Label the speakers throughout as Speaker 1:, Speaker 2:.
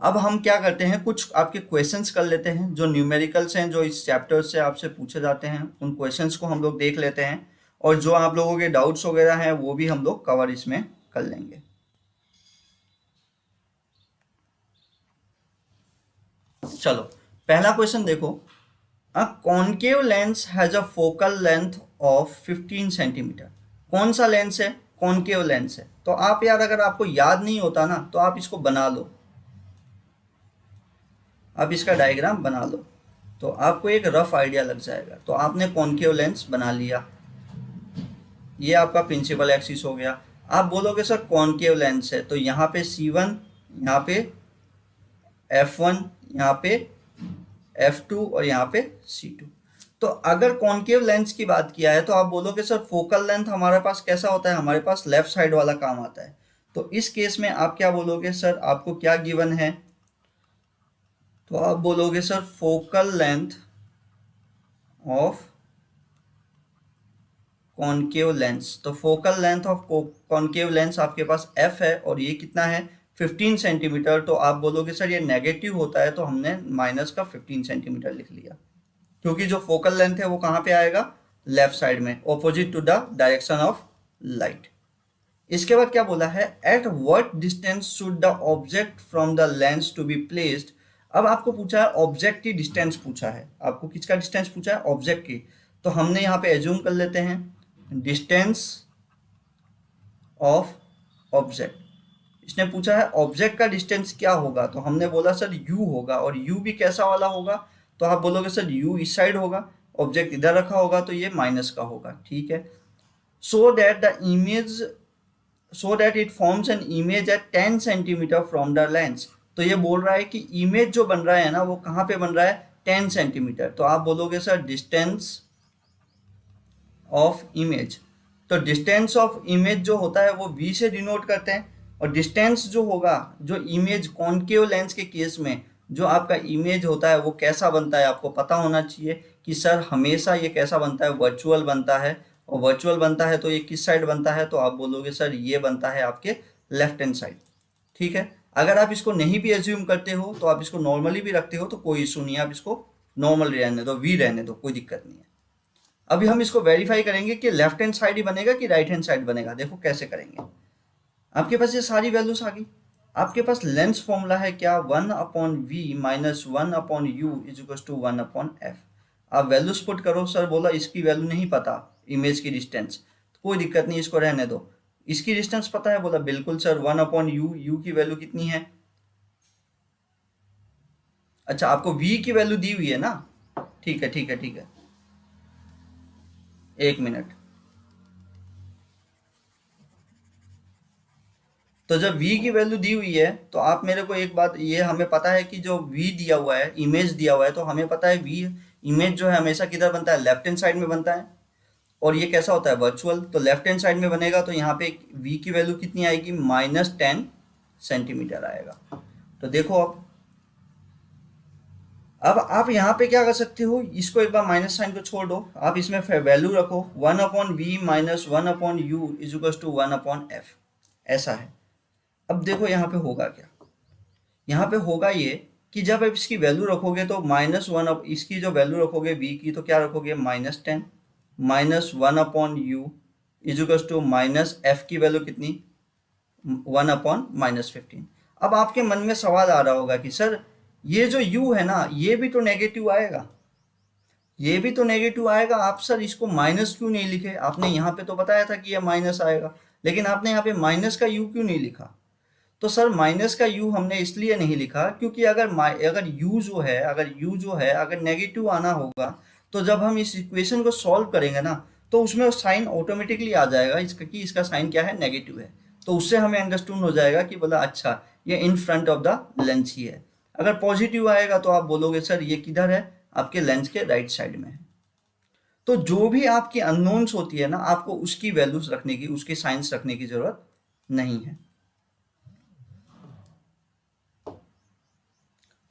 Speaker 1: अब हम क्या करते हैं, कुछ आपके क्वेश्चंस कर लेते हैं जो न्यूमेरिकल्स हैं, जो इस चैप्टर से आपसे पूछे जाते हैं, उन क्वेश्चंस को हम लोग देख लेते हैं, और जो आप लोगों के डाउट्स वगैरह हैं वो भी हम लोग कवर इसमें कर लेंगे। चलो पहला क्वेश्चन देखो, a concave lens has a focal length of 15 centimetre. कौन सा लेंस है? कॉन्केव लेंस है। तो आप यार, अगर आपको याद नहीं होता ना तो आप इसको बना लो, आप इसका डायग्राम बना लो तो आपको एक रफ आइडिया लग जाएगा। तो आपने कॉन्केव लेंस बना लिया, ये आपका प्रिंसिपल एक्सिस हो गया। आप बोलोगे सर कॉन्केव लेंस है तो यहाँ पे C1, यहाँ पे F1, यहाँ पे F2 और यहाँ पे C2। तो अगर कॉन्केव लेंस की बात किया है तो आप बोलोगे सर फोकल लेंथ हमारे पास कैसा होता है, हमारे पास लेफ्ट साइड वाला काम आता है। तो इस केस में आप क्या बोलोगे सर, आपको क्या गिवन है? तो आप बोलोगे sir focal length of concave lens. तो focal length of concave lens आपके पास F है और ये कितना है? 15 सेंटीमीटर। तो आप बोलोगे सर ये नेगेटिव होता है, तो हमने माइनस का 15 सेंटीमीटर लिख लिया, क्योंकि जो फोकल लेंथ है वो कहाँ पे आएगा? लेफ्ट साइड में, opposite to the direction of light. इसके बाद क्या बोला है? At what distance should the object from the lens to be placed. अब आपको पूछा है ऑब्जेक्ट की डिस्टेंस पूछा है, आपको किसका डिस्टेंस पूछा है? ऑब्जेक्ट की। तो हमने यहाँ पे एज्यूम कर लेते हैं डिस्टेंस ऑफ ऑब्जेक्ट। इसने पूछा है ऑब्जेक्ट का डिस्टेंस क्या होगा, तो हमने बोला सर u होगा। और u भी कैसा वाला होगा? तो आप बोलोगे सर u इस साइड होगा, ऑब्जेक्ट इधर रखा होगा तो ये माइनस का होगा, ठीक है। So that it forms an image at 10 centimetre from the lens. तो ये बोल रहा है कि इमेज जो बन रहा है ना वो कहाँ पे बन रहा है? 10 सेंटीमीटर। तो आप बोलोगे सर डिस्टेंस ऑफ इमेज। तो डिस्टेंस ऑफ इमेज जो होता है वो v से डिनोट करते हैं, और डिस्टेंस जो होगा, जो इमेज कॉन्केव लेंस के केस में जो आपका इमेज होता है वो कैसा बनता है, आपको पता होना चाहिए कि सर हमेशा ये कैसा बनता है? वर्चुअल बनता है। और वर्चुअल बनता है तो ये किस साइड बनता है? तो आप बोलोगे सर ये बनता है आपके लेफ्ट हैंड साइड, ठीक है। अगर आप इसको नहीं भी एज्यूम करते हो तो आप इसको नॉर्मली भी रखते हो तो कोई इशू नहीं है, आप इसको नॉर्मल रहने दो, v रहने दो, कोई दिक्कत नहीं है। अभी हम इसको वेरीफाई करेंगे कि लेफ्ट हैंड साइड ही बनेगा कि राइट हैंड साइड बनेगा। देखो कैसे करेंगे। आपके पास ये सारी वैल्यूज आ गई, आपके पास लेंस फॉर्मूला है क्या? 1/v minus 1/u is equal to 1/f। आप वैल्यूज पुट करो। सर बोला इसकी वैल्यू नहीं पता, इमेज की डिस्टेंस, तो कोई दिक्कत नहीं, इसको रहने दो। इसकी डिस्टेंस पता है? बोला बिल्कुल सर 1/u, u की वैल्यू कितनी है? अच्छा आपको v की वैल्यू दी हुई है ना, ठीक है ठीक है ठीक है, एक मिनट। तो जब v की वैल्यू दी हुई है तो आप मेरे को एक बात, ये हमें पता है कि जो v दिया हुआ है, इमेज दिया हुआ है, तो हमें पता है v इमेज जो है हमेशा किधर बनता है? लेफ्ट हैंड साइड में बनता है। और ये कैसा होता है? वर्चुअल। तो लेफ्ट हैंड साइड में बनेगा तो यहाँ पे v की वैल्यू कितनी आएगी? -10 सेंटीमीटर आएगा। तो देखो अब आप यहाँ पे क्या कर सकते हो, इसको एक बार माइनस साइन को छोड़ दो, आप इसमें वैल्यू रखो 1/v minus 1/u is equal to 1/f, ऐसा है। अब देखो यहाँ पे होगा क्या? यहाँ पे होगा ये कि जब आप इसकी वैल्यू रखोगे तो -1 अब इसकी जो वैल्यू रखोगे v की, तो क्या रखोगे? -10 minus 1/u is equal to minus f की वैल्यू कितनी? 1/-15। अब आपके मन में सवाल आ रहा होगा कि सर ये जो u है ना ये भी तो नेगेटिव आएगा, ये भी तो नेगेटिव आएगा, आप सर इसको माइनस क्यों नहीं लिखे? आपने यहाँ पे तो बताया था कि ये माइनस आएगा, लेकिन आपने यहाँ पे माइनस का u क्यों नहीं लिखा? तो सर माइनस का u हमने इसलिए नहीं लिखा क्योंकि अगर u जो है अगर नेगेटिव आना होगा तो जब हम इस इक्वेशन को सॉल्व करेंगे ना तो उसमें साइन ऑटोमेटिकली आ जाएगा इसका, कि इसका साइन क्या है? नेगेटिव है। तो उससे हमें अंडरस्टूड हो जाएगा कि बोला अच्छा ये in front of the lens ही है। अगर पॉजिटिव आएगा तो आप बोलोगे सर ये किधर है? आपके लेंस के राइट साइड में है। तो जो भी आपकी अननोन्स होती है ना, आपको उसकी वैल्यूज रखने की, उसके साइंस रखने की जरूरत नहीं है।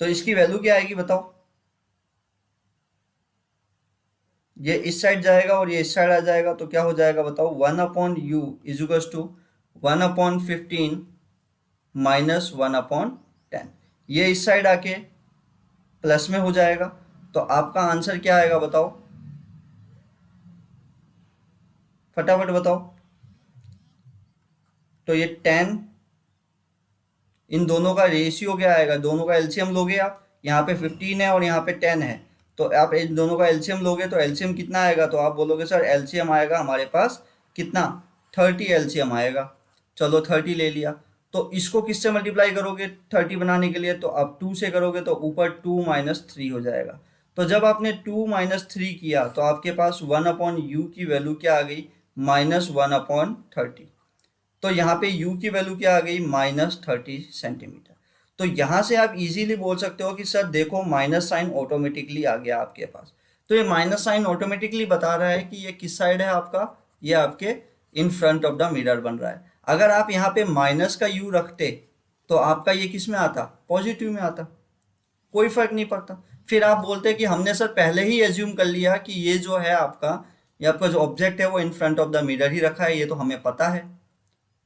Speaker 1: तो इसकी वैल्यू क्या आएगी बताओ? ये इस साइड जाएगा और ये इस साइड आ जाएगा तो क्या हो जाएगा बताओ? 1/u is equal to 1/15 minus 1/10। ये इस साइड आके प्लस में हो जाएगा, तो आपका आंसर क्या आएगा बताओ, फटाफट बताओ। तो ये 10, इन दोनों का रेशियो क्या आएगा, दोनों का एलसीएम लोगे आप, यहाँ पे 15 है और यहाँ पे 10 है, तो आप इन दोनों का एलसीएम लोगे तो एलसीएम कितना आएगा, तो आप बोलोगे सर एलसीएम आएगा हमारे पास कितना, 30 एलसीएम आएगा। चलो 30 ले लिया, तो इसको किससे मल्टीप्लाई करोगे 30 बनाने के लिए, तो आप 2 से करोगे तो ऊपर 2 माइनस 3 हो जाएगा। तो जब आपने 2 माइनस 3 किया तो आपके पास 1/u की वैल्यू क्या आ गई, -1/30। तो यहाँ पे u की वैल्यू क्या आ गई, -30 सेंटीमीटर। तो यहाँ से आप इजीली बोल सकते हो कि सर देखो माइनस साइन ऑटोमेटिकली आ गया आपके पास। तो ये माइनस साइन ऑटोमेटिकली बता रहा है कि ये किस साइड है आपका, ये आपके इन फ्रंट ऑफ द मिरर बन रहा है। अगर आप यहाँ पे माइनस का u रखते तो आपका ये किस में आता, पॉजिटिव में आता, कोई फर्क नहीं पड़ता। फिर आप बोलते कि हमने सर पहले ही एज्यूम कर लिया कि ये जो है आपका, ये आपका जो ऑब्जेक्ट है वो in front of the mirror ही रखा है, ये तो हमें पता है,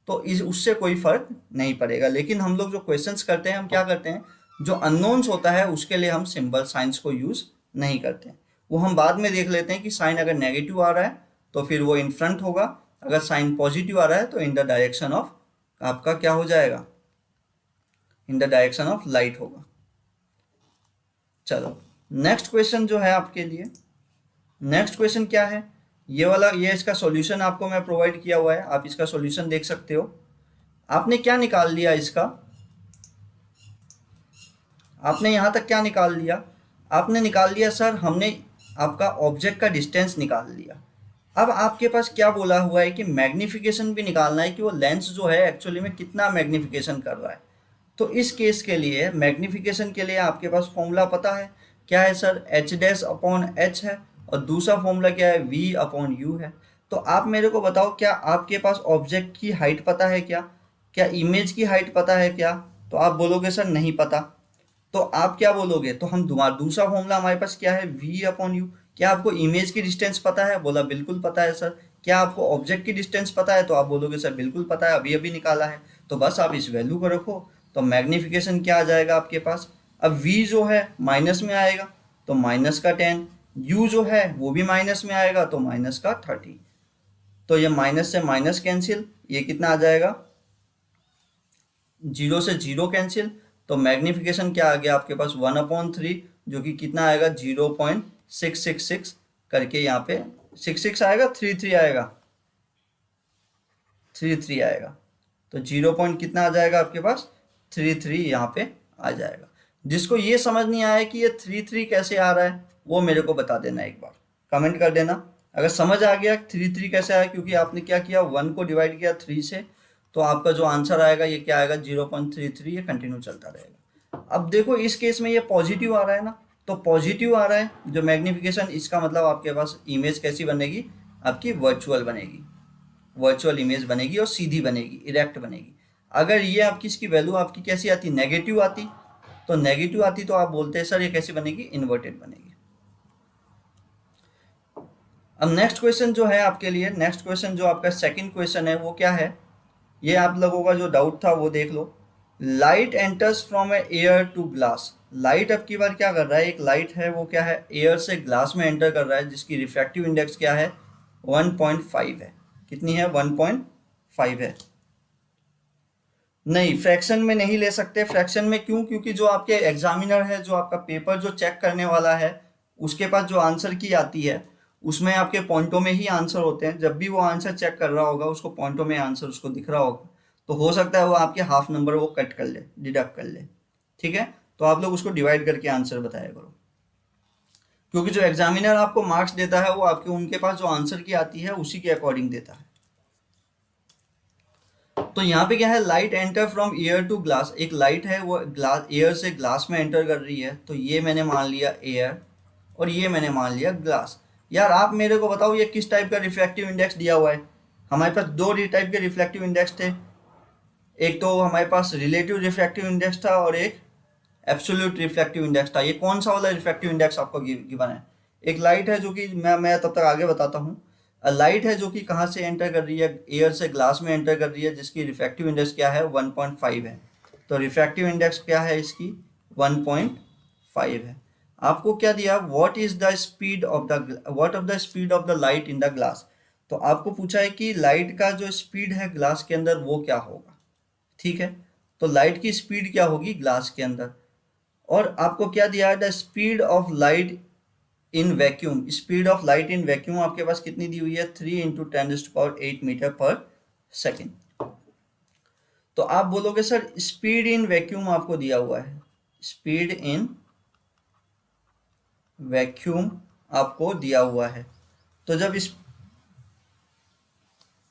Speaker 1: तो इस उससे कोई फर्क नहीं पड़ेगा। लेकिन हम लोग जो क्वेश्चंस करते हैं हम क्या करते हैं, जो अननोन्स होता है उसके लिए हम सिंबल साइंस को यूज नहीं करते हैं, वो हम बाद में देख लेते हैं कि साइन अगर नेगेटिव आ रहा है तो फिर वो इन फ्रंट होगा, अगर साइन पॉजिटिव आ रहा है तो इन द डायरेक्शन ऑफ आपका क्या हो जाएगा, in the direction of light होगा। चलो नेक्स्ट क्वेश्चन जो है आपके लिए, नेक्स्ट क्वेश्चन क्या है, ये वाला, ये इसका सॉल्यूशन आपको मैं प्रोवाइड किया हुआ है, आप इसका सॉल्यूशन देख सकते हो। आपने क्या निकाल लिया इसका, आपने यहाँ तक क्या निकाल लिया, आपने निकाल लिया सर हमने आपका ऑब्जेक्ट का डिस्टेंस निकाल लिया। अब आपके पास क्या बोला हुआ है कि मैग्निफिकेशन भी निकालना है कि वो लेंस जो है एक्चुअली में कितना मैग्निफिकेशन कर रहा है। तो इस केस के लिए मैग्निफिकेशन के लिए आपके पास फॉर्मूला पता है क्या है सर, h' है, और दूसरा फॉर्मूला क्या है, v/u है। तो आप मेरे को बताओ क्या आपके पास ऑब्जेक्ट की हाइट पता है क्या, क्या इमेज की हाइट पता है क्या, तो आप बोलोगे सर नहीं पता। तो आप क्या बोलोगे, तो हम दूसरा फॉर्मूला हमारे पास क्या है, v/u। क्या आपको इमेज की डिस्टेंस पता है, बोला बिल्कुल पता है सर। क्या आपको ऑब्जेक्ट की डिस्टेंस पता है, तो आप बोलोगे सर बिल्कुल पता है, अभी अभी निकाला है। तो बस आप इस वैल्यू को रखो, तो मैग्निफिकेशन क्या आ जाएगा आपके पास, अब v जो है माइनस में आएगा तो माइनस का 10, u जो है वो भी माइनस में आएगा तो माइनस का 30। तो ये माइनस से माइनस कैंसिल, ये कितना आ जाएगा, 0 से 0 कैंसिल, तो मैग्निफिकेशन क्या आ गया आपके पास 1/3, जो कि कितना आएगा 0.666 करके, यहाँ पे 66 आएगा, 33 आएगा, 33 आएगा, तो 0 पॉइंट कितना आ जाएगा आपके पास 33 यहाँ पे आ जाएगा। जिसको ये समझ नहीं आया कि ये 33 कैसे आ रहा है वो मेरे को बता देना, एक बार कमेंट कर देना। अगर समझ आ गया 33 कैसे आया, क्योंकि आपने क्या किया 1 को डिवाइड किया 3 से, तो आपका जो आंसर आएगा ये क्या आएगा 0.33, ये कंटिन्यू चलता रहेगा। अब देखो इस केस में ये पॉजिटिव आ रहा है ना, तो पॉजिटिव आ रहा है जो मैग्निफिकेशन, इसका मतलब आपके पास इमेज कैसी बनेगी, आपकी वर्चुअल बनेगी, वर्चुअल इमेज बनेगी और सीधी बनेगी, इरेक्ट बनेगी। अगर ये आपकी इसकी वैल्यू आपकी कैसी आती, नेगेटिव आती, तो नेगेटिव आती तो आप बोलते हैं सर ये कैसी बनेगी, इन्वर्टेड बनेगी। अब नेक्स्ट क्वेश्चन जो है आपके लिए, नेक्स्ट क्वेश्चन जो आपका सेकंड क्वेश्चन है वो क्या है, ये आप लोगों का जो डाउट था वो देख लो। Light enters from a air to glass, light अब की बार क्या कर रहा है, एक लाइट है वो क्या है, एयर से ग्लास में एंटर कर रहा है, जिसकी रिफ्रैक्टिव इंडेक्स क्या है 1.5 है, कितनी है 1.5 है। नहीं, फ्रैक्शन में नहीं ले सकते, फ्रैक्शन में क्यों, क्योंकि जो आपके एग्जामिनर है, जो आपका पेपर जो चेक करने वाला है, उसके पास जो आंसर की आती है उसमें आपके पॉइंटों में ही आंसर होते हैं। जब भी वो आंसर चेक कर रहा होगा उसको पॉइंटों में आंसर उसको दिख रहा होगा, तो हो सकता है वो आपके हाफ नंबर वो कट कर ले, डिडक्ट कर ले, ठीक है। तो आप लोग उसको डिवाइड करके आंसर बताया करो, क्योंकि जो एग्जामिनर आपको मार्क्स देता है वो आपके उनके पास जो आंसर की आती है उसी के अकॉर्डिंग देता है। तो यहाँ पे क्या है, light enter from air to glass, एक लाइट है वो ग्लास, एयर से ग्लास में एंटर कर रही है, तो ये मैंने मान लिया एयर और ये मैंने मान लिया ग्लास। यार आप मेरे को बताओ ये किस टाइप का रिफ्लेक्टिव इंडेक्स दिया हुआ है, हमारे पास दो टाइप के रिफ्लेक्टिव इंडेक्स थे, एक तो हमारे पास रिलेटिव रिफ्लेक्टिव इंडेक्स था और एक एब्सोल्यूट रिफ्लेक्टिव इंडेक्स था। ये कौन सा वाला रिफ्लेक्टिव इंडेक्स आपको गिवन है, एक लाइट है जो कि मैं तब तक आगे बताता हूँ। लाइट है जो कि कहाँ से एंटर कर रही है, एयर से ग्लास में एंटर कर रही है, जिसकी रिफ्रैक्टिव इंडेक्स क्या है 1.5 है। तो रिफ्रैक्टिव इंडेक्स क्या है इसकी 1.5 है। आपको क्या दिया, what of the speed of the light in the glass. तो आपको पूछा है कि लाइट का जो स्पीड है ग्लास के अंदर वो क्या होगा, ठीक है। तो लाइट की स्पीड क्या होगी ग्लास के अंदर। और आपको क्या दिया है, the speed of light in vacuum. Speed of light in vacuum आपके पास कितनी दी हुई है, 3 × 10⁸ मीटर पर सेकेंड। तो आप बोलोगे सर स्पीड इन वैक्यूम आपको दिया हुआ है, स्पीड इन वैक्यूम आपको दिया हुआ है। तो जब इस,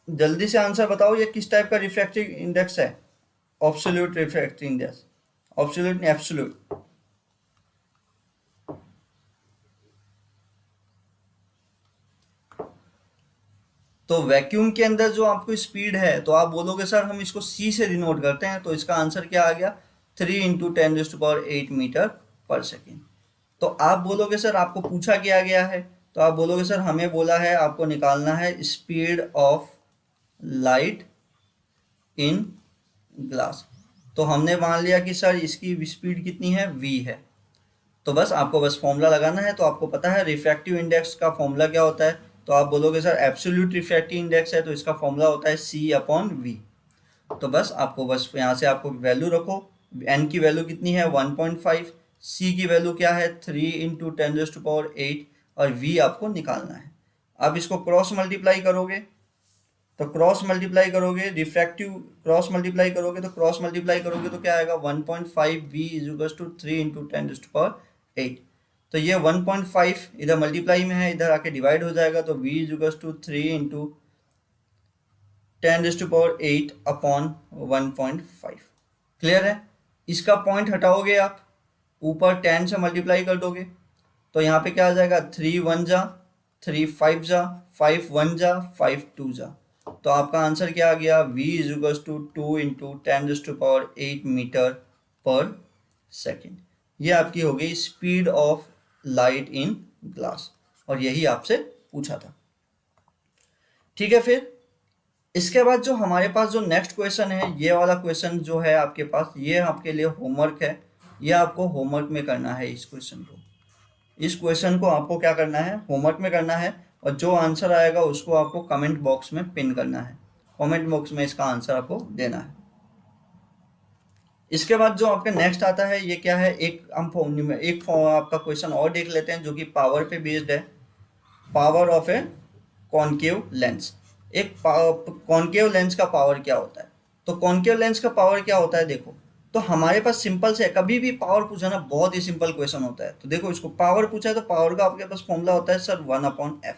Speaker 1: जल्दी से आंसर बताओ, ये किस टाइप का रिफ्रैक्टिव इंडेक्स है, एब्सोल्यूट रिफ्रैक्टिव इंडेक्स, एब्सोल्यूट नहीं एब्सोल्यूट। तो वैक्यूम के अंदर जो आपको स्पीड है, तो आप बोलोगे सर हम इसको c से डिनोट करते हैं, तो इसका आंसर क्या आ गया, 3 × 10⁸ मीटर पर सेकेंड। तो आप बोलोगे सर आपको पूछा क्या गया है, तो आप बोलोगे सर हमें बोला है आपको निकालना है speed of light in glass. तो हमने मान लिया कि सर इसकी स्पीड कितनी है, v है। तो बस आपको बस फॉर्मूला लगाना है। तो आपको पता है रिफ्रैक्टिव इंडेक्स का फॉर्मूला क्या होता है, तो आप बोलोगे सर एब्सोल्यूट रिफ्रैक्टिव इंडेक्स है, तो इसका फॉर्मूला होता है c/v। तो बस आपको बस यहाँ से आपको वैल्यू रखो, n की वैल्यू कितनी है 1.5, c की वैल्यू क्या है 3 × 10⁸, और v आपको निकालना है। अब इसको क्रॉस मल्टीप्लाई करोगे, तो क्रॉस मल्टीप्लाई करोगे रिफ्रैक्टिव, क्रॉस मल्टीप्लाई करोगे तो क्या आएगा 1.5v = 3 × 10⁸। तो ये 1.5 इधर मल्टीप्लाई में है, इधर आके डिवाइड हो जाएगा, तो v = 3 × 10⁸/1.5। क्लियर है। इसका पॉइंट हटाओगे आप, ऊपर 10 से मल्टीप्लाई कर दोगे, तो यहाँ पे क्या आ जाएगा 3 1 जा 3 5 जा 5 1 जा 5 2 जा। तो आपका आंसर क्या आ गया, v = 2 × 10⁸ मीटर पर सेकेंड। ये आपकी हो गई speed of light in glass, और यही आपसे पूछा था, ठीक है। फिर इसके बाद जो हमारे पास जो नेक्स्ट क्वेश्चन है, ये वाला क्वेश्चन जो है आपके पास, ये आपके लिए होमवर्क है। ये आपको होमवर्क में करना है इस क्वेश्चन को आपको क्या करना है, होमवर्क में करना है। और जो आंसर आएगा उसको आपको कमेंट बॉक्स में पिन करना है, कमेंट बॉक्स में इसका आंसर आपको देना है। इसके बाद जो आपका नेक्स्ट आता है, ये क्या है, एक आपका क्वेश्चन और देख लेते हैं जो कि पावर पे बेस्ड है। Power of A concave lens. एक कॉनकेव लेंस का पावर क्या होता है, तो कॉनकेव लेंस का पावर क्या होता है, देखो। तो हमारे पास सिंपल से, कभी भी पावर पूछा ना बहुत ही सिंपल क्वेश्चन होता है। तो देखो इसको पावर पूछा है, तो पावर का आपके पास फॉर्मूला होता है सर 1/f।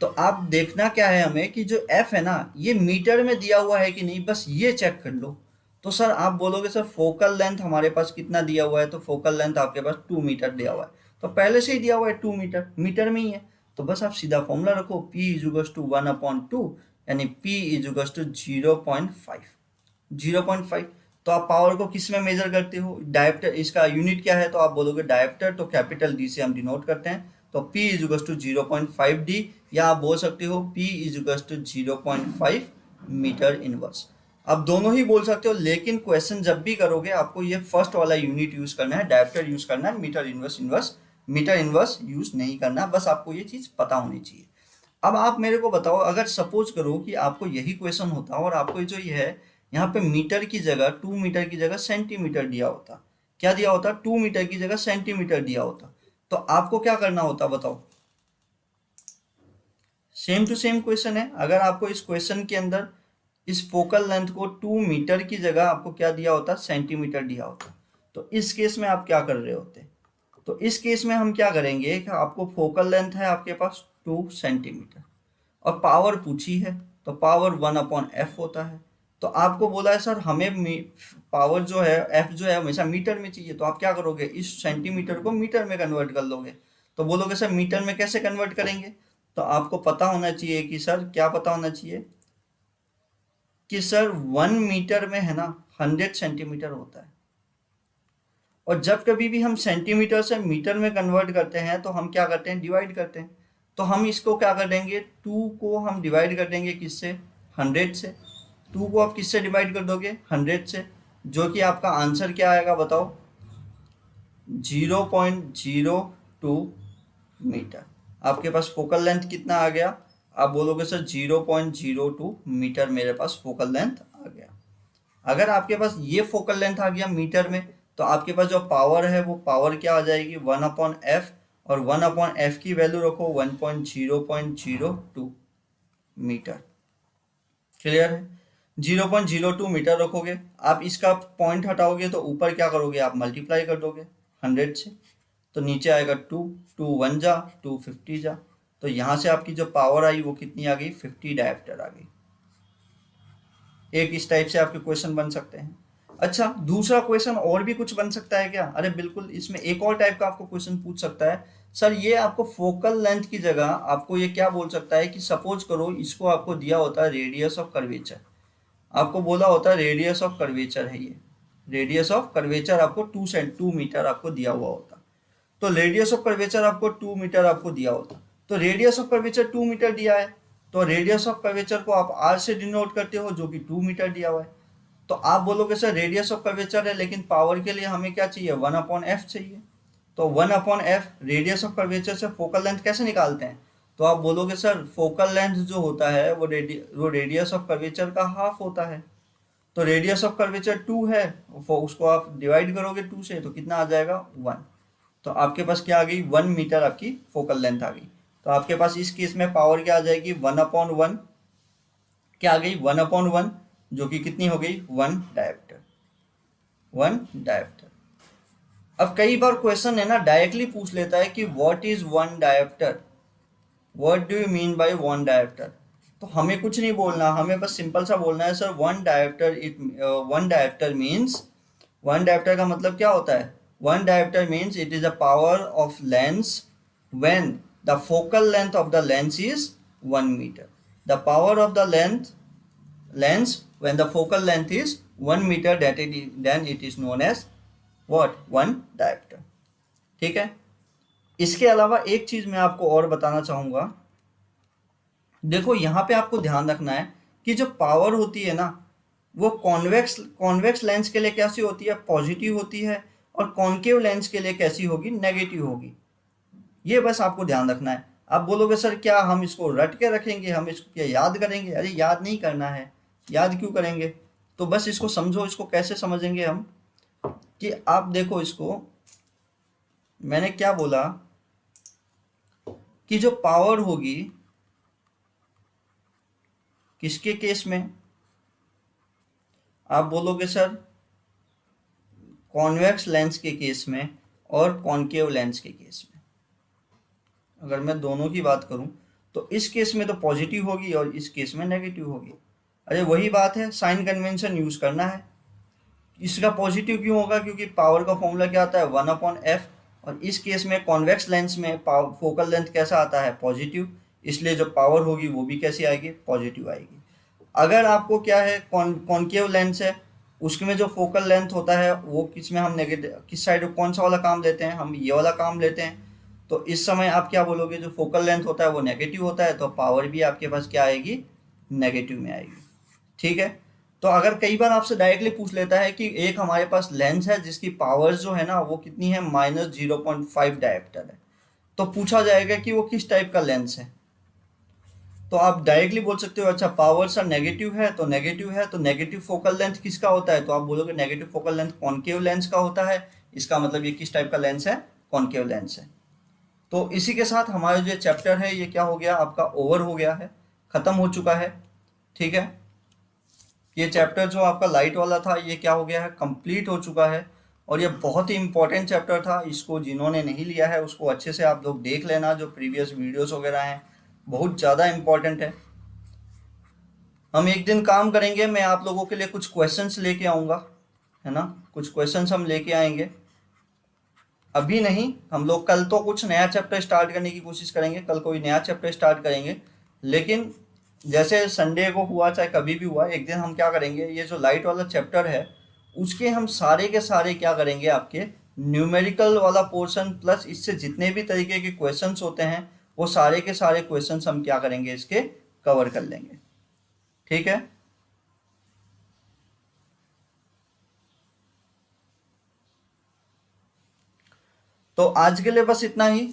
Speaker 1: तो आप देखना क्या है हमें कि जो f है ना, ये मीटर में दिया हुआ है कि नहीं, बस ये चेक कर लो। तो सर आप बोलोगे सर फोकल लेंथ हमारे पास कितना दिया हुआ है, तो फोकल लेंथ आपके पास 2 मीटर दिया हुआ है। तो पहले से ही दिया हुआ है 2 मीटर, मीटर में ही है। तो बस आप सीधा फॉर्मूला रखो, p = 1/2, यानी p = 0.5। तो आप पावर को किस में मेजर करते हो, डायोप्टर, इसका यूनिट क्या है, तो आप बोलोगे डायोप्टर, तो कैपिटल D से हम डिनोट करते हैं। तो p = 0.5d, या आप बोल सकते हो p = 0.5 मीटर इनवर्स। आप दोनों ही बोल सकते हो, लेकिन क्वेश्चन जब भी करोगे आपको ये फर्स्ट वाला यूनिट यूज करना है, डायोप्टर यूज करना है, मीटर इनवर्स यूज नहीं करना। बस आपको ये चीज पता होनी चाहिए। अब आप मेरे को बताओ, अगर सपोज करो कि आपको यही क्वेश्चन होता और आपको जो ये है यहाँ पे मीटर की जगह 2 मीटर की जगह सेंटीमीटर दिया होता, क्या दिया होता, 2 मीटर की जगह सेंटीमीटर दिया होता, तो आपको क्या करना होता बताओ। सेम टू सेम क्वेश्चन है। अगर आपको इस क्वेश्चन के अंदर इस फोकल लेंथ को 2 मीटर की जगह आपको क्या दिया होता, सेंटीमीटर दिया होता, तो इस केस में आप क्या कर रहे होते। तो इस केस में हम क्या करेंगे कि आपको फोकल लेंथ है आपके पास 2 सेंटीमीटर और पावर पूछी है, तो पावर 1/f होता है। तो आपको बोला है सर हमें पावर जो है f जो है हमेशा मीटर में चाहिए, तो आप क्या करोगे, इस सेंटीमीटर को मीटर में कन्वर्ट कर लोगे। तो बोलोगे सर मीटर में कैसे कन्वर्ट करेंगे, तो आपको पता होना चाहिए कि सर क्या पता होना चाहिए कि सर 1 मीटर में है ना 100 सेंटीमीटर होता है। और जब कभी भी हम सेंटीमीटर से मीटर में कन्वर्ट करते हैं तो हम क्या करते हैं, डिवाइड करते हैं। तो हम इसको क्या कर देंगे, 2 को हम डिवाइड कर देंगे किससे, 100 से। 2 को आप किससे डिवाइड कर दोगे, 100 से, जो कि आपका आंसर क्या आएगा बताओ, 0.02 मीटर। आपके पास फोकल लेंथ कितना आ गया? आप बोलोगे सर 0.02 मीटर मेरे पास फोकल लेंथ आ गया। अगर आपके पास ये फोकल लेंथ आ गया मीटर में, तो आपके पास जो पावर है वो पावर क्या आ जाएगी? 1/f, और 1/f की वैल्यू रखो 1.0.02 मीटर। क्लियर है? 0.02 मीटर रखोगे, आप इसका पॉइंट हटाओगे तो ऊपर क्या करोगे? आप मल्टीप्लाई कर दोगे 100 से, तो नीचे आएगा 2, 2 1 जा, 2 50 जा, तो यहाँ से आपकी जो पावर आई वो कितनी आ गई? 50 डायप्टर आ गई। एक इस टाइप से आपके क्वेश्चन बन सकते हैं। अच्छा, दूसरा क्वेश्चन और भी कुछ बन सकता है क्या? अरे बिल्कुल, इसमें एक और टाइप का आपको क्वेश्चन पूछ सकता है। सर ये आपको फोकल लेंथ की जगह आपको ये क्या बोल सकता है कि सपोज करो इसको आपको दिया होता है रेडियस ऑफ कर्वेचर, आपको बोला होता है रेडियस ऑफ कर्वेचर है ये, रेडियस ऑफ कर्वेचर आपको 2 मीटर आपको दिया हुआ होता, तो रेडियस ऑफ कर्वेचर आपको 2 मीटर आपको दिया होता, तो रेडियस ऑफ कर्वेचर 2 मीटर दिया है, तो रेडियस ऑफ कर्वेचर को आप आर से डिनोट करते हो जो कि 2 मीटर दिया हुआ है। तो आप बोलोगे सर रेडियस ऑफ कर्वेचर है लेकिन पावर के लिए हमें क्या चाहिए? 1/f चाहिए, तो 1/f रेडियस ऑफ कर्वेचर से फोकल लेंथ कैसे निकालते हैं? तो आप बोलोगे सर फोकल लेंथ जो होता है वो रेडियस ऑफ कर्वेचर का हाफ होता है, तो रेडियस ऑफ कर्वेचर 2 है, उसको आप डिवाइड करोगे 2 से तो कितना आ जाएगा? 1। तो आपके पास क्या आ गई? 1 मीटर आपकी फोकल लेंथ आ गई। तो आपके पास इस केस में पावर क्या आ जाएगी? 1/1 क्या आ गई? 1/1, जो कि कितनी हो गई? 1 डायप्टर, 1 डायप्टर। अब कई बार क्वेश्चन है ना डायरेक्टली पूछ लेता है कि what is 1 dioptre, what do you mean by 1 dioptre. तो हमें कुछ नहीं बोलना, हमें बस सिंपल सा बोलना है sir 1 dioptre 1 dioptre means, 1 dioptre का मतलब क्या होता है? 1 dioptre means it is a power of lens when the focal length of the lens is 1 metre. The power of the lens when the focal length is 1 meter, then it is known as what? 1 diopter। ठीक है? इसके अलावा एक चीज मैं आपको और बताना चाहूंगा। देखो यहाँ पे आपको ध्यान रखना है कि जो पावर होती है ना वो कॉन्वेक्स कॉन्वेक्स लेंस के लिए कैसी होती है? पॉजिटिव होती है, और कॉन्केव लेंस के लिए कैसी होगी? नेगेटिव होगी। ये बस आपको ध्यान रखना है। आप बोलोगे सर क्या हम इसको रट के रखेंगे, हम इसको क्या याद करेंगे? अरे याद नहीं करना है, याद क्यों करेंगे? तो बस इसको समझो। इसको कैसे समझेंगे हम कि आप देखो इसको, मैंने क्या बोला कि जो पावर होगी किसके केस में? आप बोलोगे सर कॉन्वेक्स लेंस के केस में और कॉन्केव लेंस के केस में। अगर मैं दोनों की बात करूं तो इस केस में तो पॉजिटिव होगी और इस केस में नेगेटिव होगी। अरे वही बात है, साइन कन्वेंशन यूज करना है। इसका पॉजिटिव क्यों होगा? क्योंकि पावर का फॉर्मूला क्या आता है? 1/f, और इस केस में कॉन्वेक्स लेंस में फोकल लेंथ कैसा आता है? पॉजिटिव, इसलिए जो पावर होगी वो भी कैसी आएगी? पॉजिटिव आएगी। अगर आपको क्या है कॉन्केव लेंस है, उसमें जो फोकल लेंथ होता है वो किस में हम नेगेटिव, किस साइड कौन सा वाला काम लेते हैं? हम ये वाला काम लेते हैं। तो इस समय आप क्या बोलोगे? जो फोकल लेंथ होता है वो नेगेटिव होता है, तो पावर भी आपके पास क्या आएगी? नेगेटिव में आएगी। ठीक है? तो अगर कई बार आपसे डायरेक्टली पूछ लेता है कि एक हमारे पास लेंस है जिसकी पावर जो है ना वो कितनी है? -0.5 डायप्टर है, तो पूछा जाएगा कि वो किस टाइप का लेंस है। तो आप डायरेक्टली बोल सकते हो अच्छा पावर सर नेगेटिव है, तो नेगेटिव है तो नेगेटिव फोकल लेंथ किसका होता है? तो आप बोलोगे negative focal length concave lens का होता है। इसका मतलब ये किस टाइप का लेंस है? कॉन्केव लेंस है। तो इसी के साथ हमारा जो चैप्टर है ये क्या हो गया? आपका ओवर हो गया है, खत्म हो चुका है। ठीक है? ये चैप्टर जो आपका लाइट वाला था ये क्या हो गया है? कंप्लीट हो चुका है। और ये बहुत ही इंपॉर्टेंट चैप्टर था, इसको जिन्होंने नहीं लिया है उसको अच्छे से आप लोग देख लेना, जो प्रीवियस वीडियोस वगैरह हैं, बहुत ज़्यादा इंपॉर्टेंट है। हम एक दिन काम करेंगे, मैं आप लोगों के लिए कुछ क्वेश्चंस लेके आऊँगा, है ना? कुछ क्वेश्चंस हम लेके आएंगे, अभी नहीं, हम लोग कल तो कुछ नया चैप्टर स्टार्ट करने की कोशिश करेंगे, कल कोई नया चैप्टर स्टार्ट करेंगे। लेकिन जैसे संडे को हुआ चाहे कभी भी हुआ, एक दिन हम क्या करेंगे, ये जो लाइट वाला चैप्टर है उसके हम सारे के सारे क्या करेंगे, आपके न्यूमेरिकल वाला पोर्शन प्लस इससे जितने भी तरीके के क्वेश्चंस होते हैं वो सारे के सारे क्वेश्चंस हम क्या करेंगे, इसके कवर कर लेंगे। ठीक है? तो आज के लिए बस इतना ही।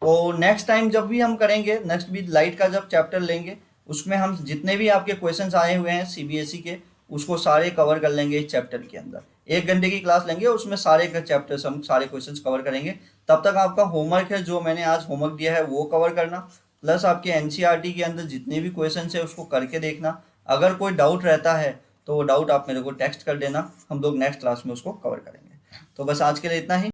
Speaker 1: और नेक्स्ट टाइम जब भी हम करेंगे, नेक्स्ट भी लाइट का जब चैप्टर लेंगे, उसमें हम जितने भी आपके क्वेश्चंस आए हुए हैं सीबीएसई के, उसको सारे कवर कर लेंगे इस चैप्टर के अंदर। 1 घंटे की क्लास लेंगे, उसमें सारे चैप्टर्स हम सारे क्वेश्चंस कवर करेंगे। तब तक आपका होमवर्क है, जो मैंने आज होमवर्क दिया है वो कवर करना, प्लस आपके एनसीईआरटी के अंदर जितने भी क्वेश्चंस है उसको करके देखना। अगर कोई डाउट रहता है तो वो डाउट आप मेरे को टेक्स्ट कर देना, हम लोग नेक्स्ट क्लास में उसको कवर करेंगे। तो बस आज के लिए इतना ही।